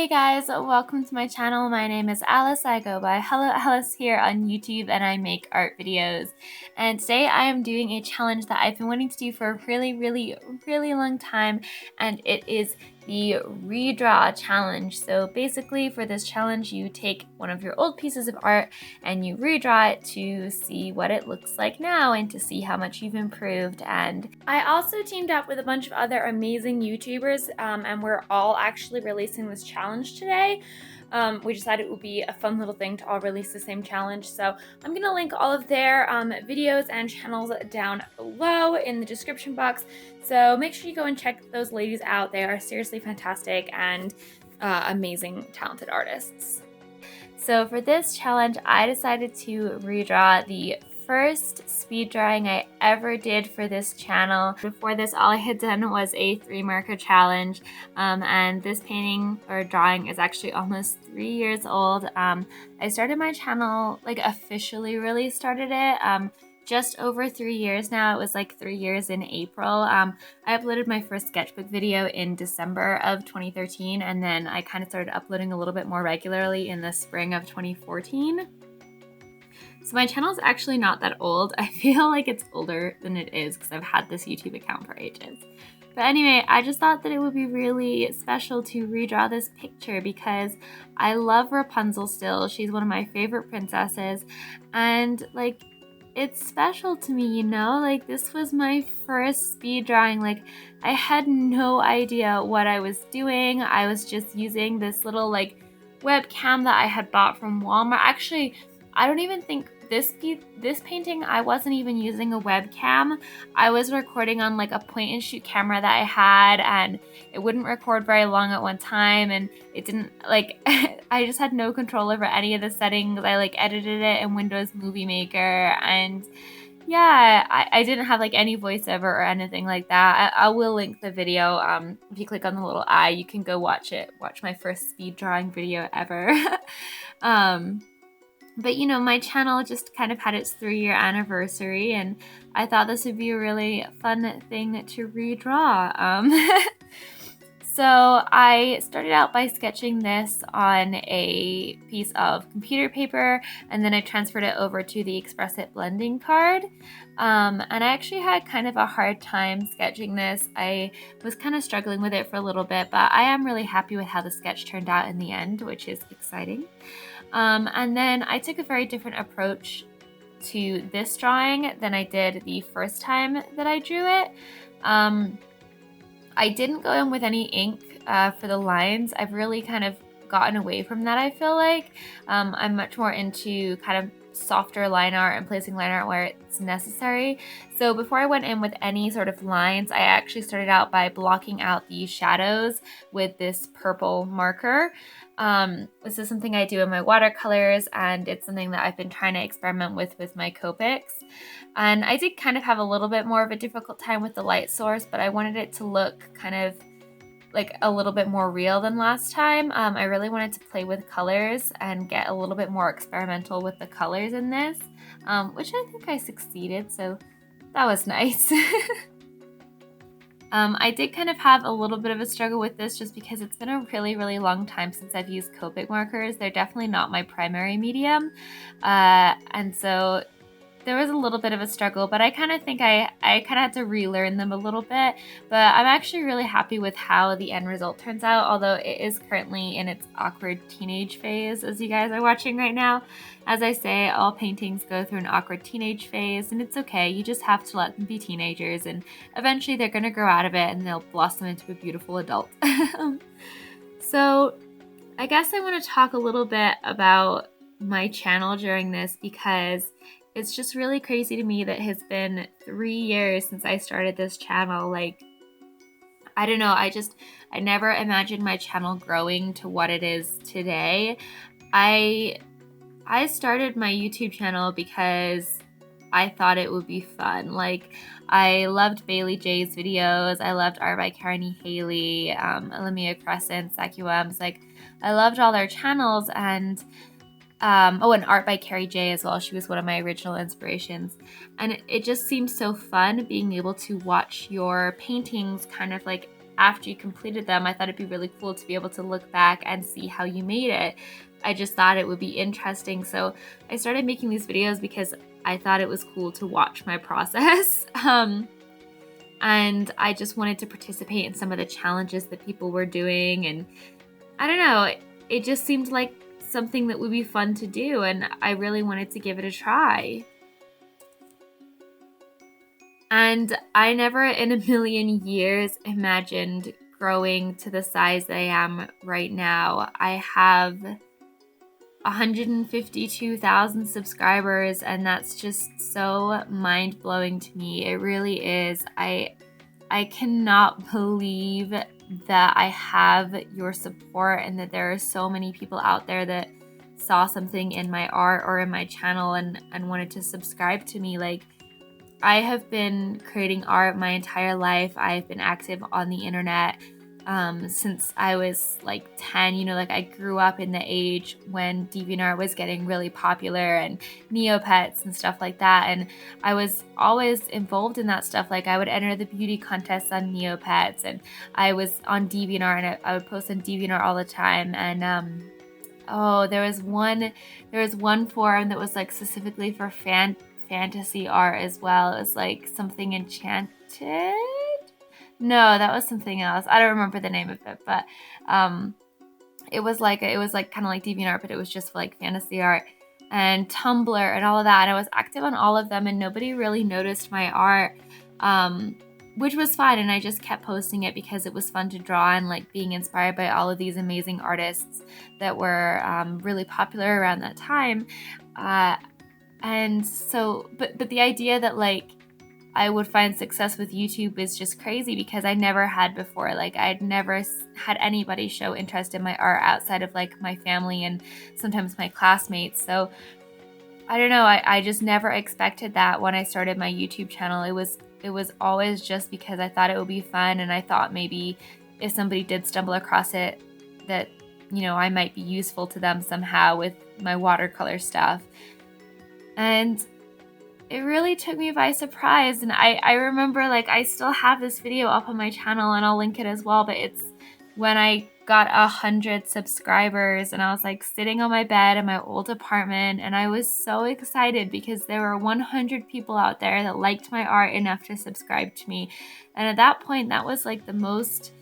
Hey guys, welcome to my channel. My name is Alice. I go by Hello Alice here on YouTube and I make art videos. And today I am doing a challenge that I've been wanting to do for a really long time, and it is the redraw challenge. So basically for this challenge you take one of your old pieces of art and you redraw it to see what it looks like now and to see how much you've improved. And I also teamed up with a bunch of other amazing YouTubers and we're all actually releasing this challenge today. We decided it would be a fun little thing to all release the same challenge. So I'm going to link all of their videos and channels down below in the description box. So make sure you go and check those ladies out. They are seriously fantastic and amazing, talented artists. So for this challenge, I decided to redraw the first speed drawing I ever did for this channel. Before this, all I had done was a 3-marker challenge, and this painting or drawing is actually almost 3 years old. I started my channel, like officially really started it, just over 3 years now. It was like 3 years in April. I uploaded my first sketchbook video in December of 2013, and then I kind of started uploading a little bit more regularly in the spring of 2014. So my channel is actually not that old. I feel like it's older than it is because I've had this YouTube account for ages. But anyway, I just thought that it would be really special to redraw this picture because I love Rapunzel still. She's one of my favorite princesses, and like, it's special to me, you know? Like, this was my first speed drawing. Like, I had no idea what I was doing. I was just using this little like webcam that I had bought from Walmart. Actually, I don't even think this painting, I wasn't even using a webcam. I was recording on like a point and shoot camera that I had, and it wouldn't record very long at one time, and it didn't like I just had no control over any of the settings. I like edited it in Windows Movie Maker, and yeah, I didn't have like any voiceover or anything like that. I will link the video. If you click on the little eye, you can go watch it. Watch my first speed drawing video ever. But you know, my channel just kind of had its 3-year anniversary, and I thought this would be a really fun thing to redraw. So I started out by sketching this on a piece of computer paper, and then I transferred it over to the Express It blending card. And I actually had kind of a hard time sketching this. I was kind of struggling with it for a little bit, but I am really happy with how the sketch turned out in the end, which is exciting. And then I took a very different approach to this drawing than I did the first time that I drew it. I didn't go in with any ink for the lines. I've really kind of gotten away from that, I feel like. I'm much more into kind of softer line art and placing line art where it's necessary. So before I went in with any sort of lines, I actually started out by blocking out the shadows with this purple marker. This is something I do in my watercolors, and it's something that I've been trying to experiment with my Copics. And I did kind of have a little bit more of a difficult time with the light source, but I wanted it to look kind of like a little bit more real than last time. I really wanted to play with colors and get a little bit more experimental with the colors in this, which I think I succeeded, so that was nice. I did kind of have a little bit of a struggle with this just because it's been a really long time since I've used Copic markers. They're definitely not my primary medium, and so there was a little bit of a struggle, but I kind of think I kind of had to relearn them a little bit. But I'm actually really happy with how the end result turns out, although it is currently in its awkward teenage phase, as you guys are watching right now. As I say, all paintings go through an awkward teenage phase, and it's okay. You just have to let them be teenagers, and eventually they're going to grow out of it and they'll blossom into a beautiful adult. So I guess I want to talk a little bit about my channel during this, because it's just really crazy to me that it's been 3 years since I started this channel. Like, I don't know, I never imagined my channel growing to what it is today. I started my YouTube channel because I thought it would be fun. Like, I loved Bailey J's videos. I loved Art by Karen Haley, Olympia Crescent, Sakuems. Like, I loved all their channels, and and Art by Carrie J as well. She was one of my original inspirations. And it just seems so fun being able to watch your paintings kind of like after you completed them, I thought it'd be really cool to be able to look back and see how you made it. I just thought it would be interesting. So I started making these videos because I thought it was cool to watch my process. And I just wanted to participate in some of the challenges that people were doing. And I don't know, it just seemed like something that would be fun to do. And I really wanted to give it a try. And I never in a million years imagined growing to the size that I am right now. I have 152,000 subscribers, and that's just so mind-blowing to me. It really is. I cannot believe that I have your support and that there are so many people out there that saw something in my art or in my channel and wanted to subscribe to me. Like, I have been creating art my entire life. I've been active on the internet since I was like 10. You know, like I grew up in the age when DeviantArt was getting really popular and Neopets and stuff like that. And I was always involved in that stuff. Like I would enter the beauty contests on Neopets, and I was on DeviantArt, and I would post on DeviantArt all the time. And oh, there was one forum that was like specifically for fantasy art as well. It was like something enchanted. No, that was something else. I don't remember the name of it, but it was like kind of like DeviantArt, but it was just for like fantasy art and Tumblr and all of that. And I was active on all of them, and nobody really noticed my art, which was fine. And I just kept posting it because it was fun to draw and like being inspired by all of these amazing artists that were really popular around that time. And so, but the idea that like I would find success with YouTube is just crazy because I never had before. Like I'd never had anybody show interest in my art outside of like my family and sometimes my classmates. So I don't know. I just never expected that when I started my YouTube channel. It was always just because I thought it would be fun, and I thought maybe if somebody did stumble across it, that, you know, I might be useful to them somehow with my watercolor stuff. And it really took me by surprise. And I remember, like, I still have this video up on my channel, and I'll link it as well, but it's when I got 100 subscribers, and I was like sitting on my bed in my old apartment, and I was so excited because there were 100 people out there that liked my art enough to subscribe to me. And at that point, that was like the most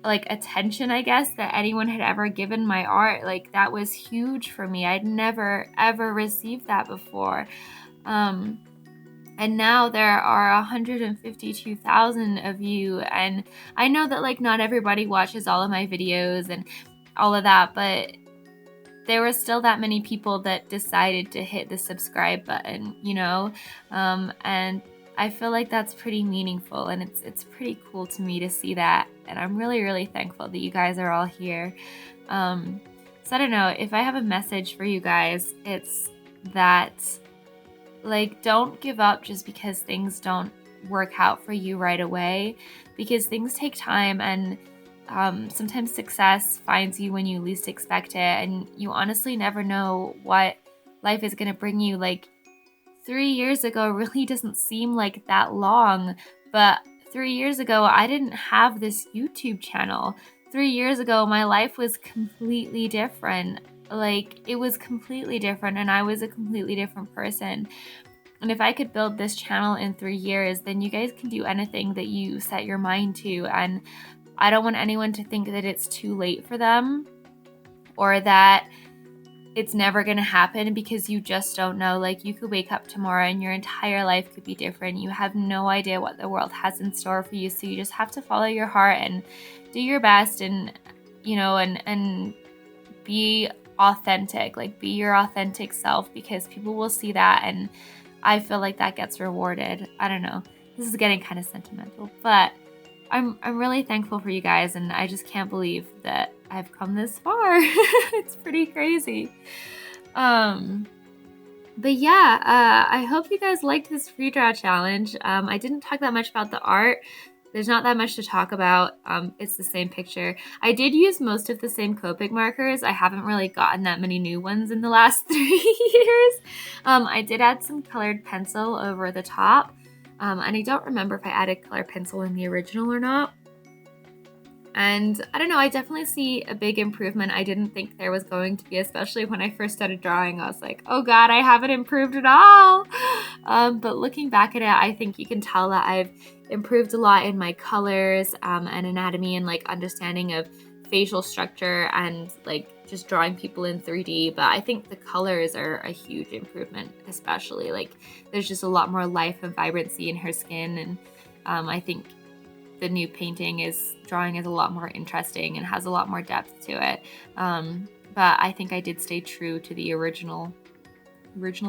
like attention, I guess, that anyone had ever given my art. Like that was huge for me. I'd never ever received that before. And now there are 152,000 of you, and I know that like not everybody watches all of my videos and all of that, but there were still that many people that decided to hit the subscribe button, you know, and I feel like that's pretty meaningful, and it's pretty cool to me to see that, and I'm really, really thankful that you guys are all here. So I don't know, if I have a message for you guys, it's that, like, don't give up just because things don't work out for you right away, because things take time, and sometimes success finds you when you least expect it, and you honestly never know what life is going to bring you. Like 3 years ago really doesn't seem like that long, but 3 years ago I didn't have this YouTube channel. 3 years ago my life was completely different. Like it was completely different, and I was a completely different person. And if I could build this channel in 3 years, then you guys can do anything that you set your mind to. And I don't want anyone to think that it's too late for them or that it's never going to happen, because you just don't know. Like you could wake up tomorrow and your entire life could be different. You have no idea what the world has in store for you. So you just have to follow your heart and do your best, and, you know, and be authentic, like be your authentic self, because people will see that, and I feel like that gets rewarded. I don't know. This is getting kind of sentimental, but I'm really thankful for you guys, and I just can't believe that I've come this far. It's pretty crazy. But yeah, I hope you guys liked this free draw challenge. I didn't talk that much about the art. There's not that much to talk about. It's the same picture. I did use most of the same Copic markers. I haven't really gotten that many new ones in the last 3 years. I did add some colored pencil over the top. And I don't remember if I added colored pencil in the original or not. And I don't know, I definitely see a big improvement. I didn't think there was going to be, especially when I first started drawing. I was like, oh God, I haven't improved at all. But looking back at it, I think you can tell that I've improved a lot in my colors and anatomy and like understanding of facial structure and like just drawing people in 3D. But I think the colors are a huge improvement, especially like there's just a lot more life and vibrancy in her skin. And I think the new drawing is a lot more interesting and has a lot more depth to it. But I think I did stay true to the original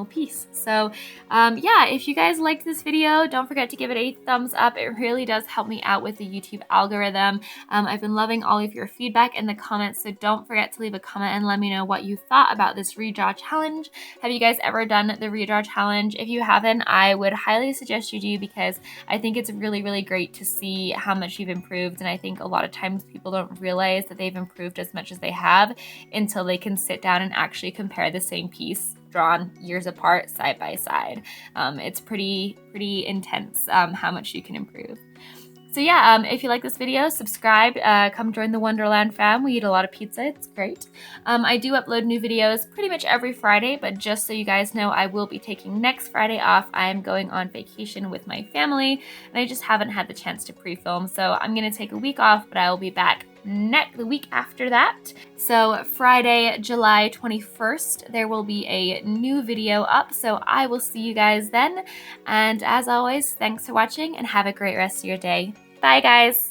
piece. So yeah, if you guys liked this video, don't forget to give it a thumbs up. It really does help me out with the YouTube algorithm. I've been loving all of your feedback in the comments, so don't forget to leave a comment and let me know what you thought about this redraw challenge. Have you guys ever done the redraw challenge? If you haven't, I would highly suggest you do, because I think it's really, really great to see how much you've improved. And I think a lot of times people don't realize that they've improved as much as they have until they can sit down and actually compare the same piece drawn years apart side by side. It's pretty intense how much you can improve. So yeah, if you like this video, subscribe, come join the Wonderland fam. We eat a lot of pizza, it's great. I do upload new videos pretty much every Friday, but just so you guys know, I will be taking next Friday off. I'm going on vacation with my family, and I just haven't had the chance to pre-film, so I'm gonna take a week off, but I will be back the week after that. So Friday, July 21st, there will be a new video up, so I will see you guys then. And as always, thanks for watching and have a great rest of your day. Bye guys!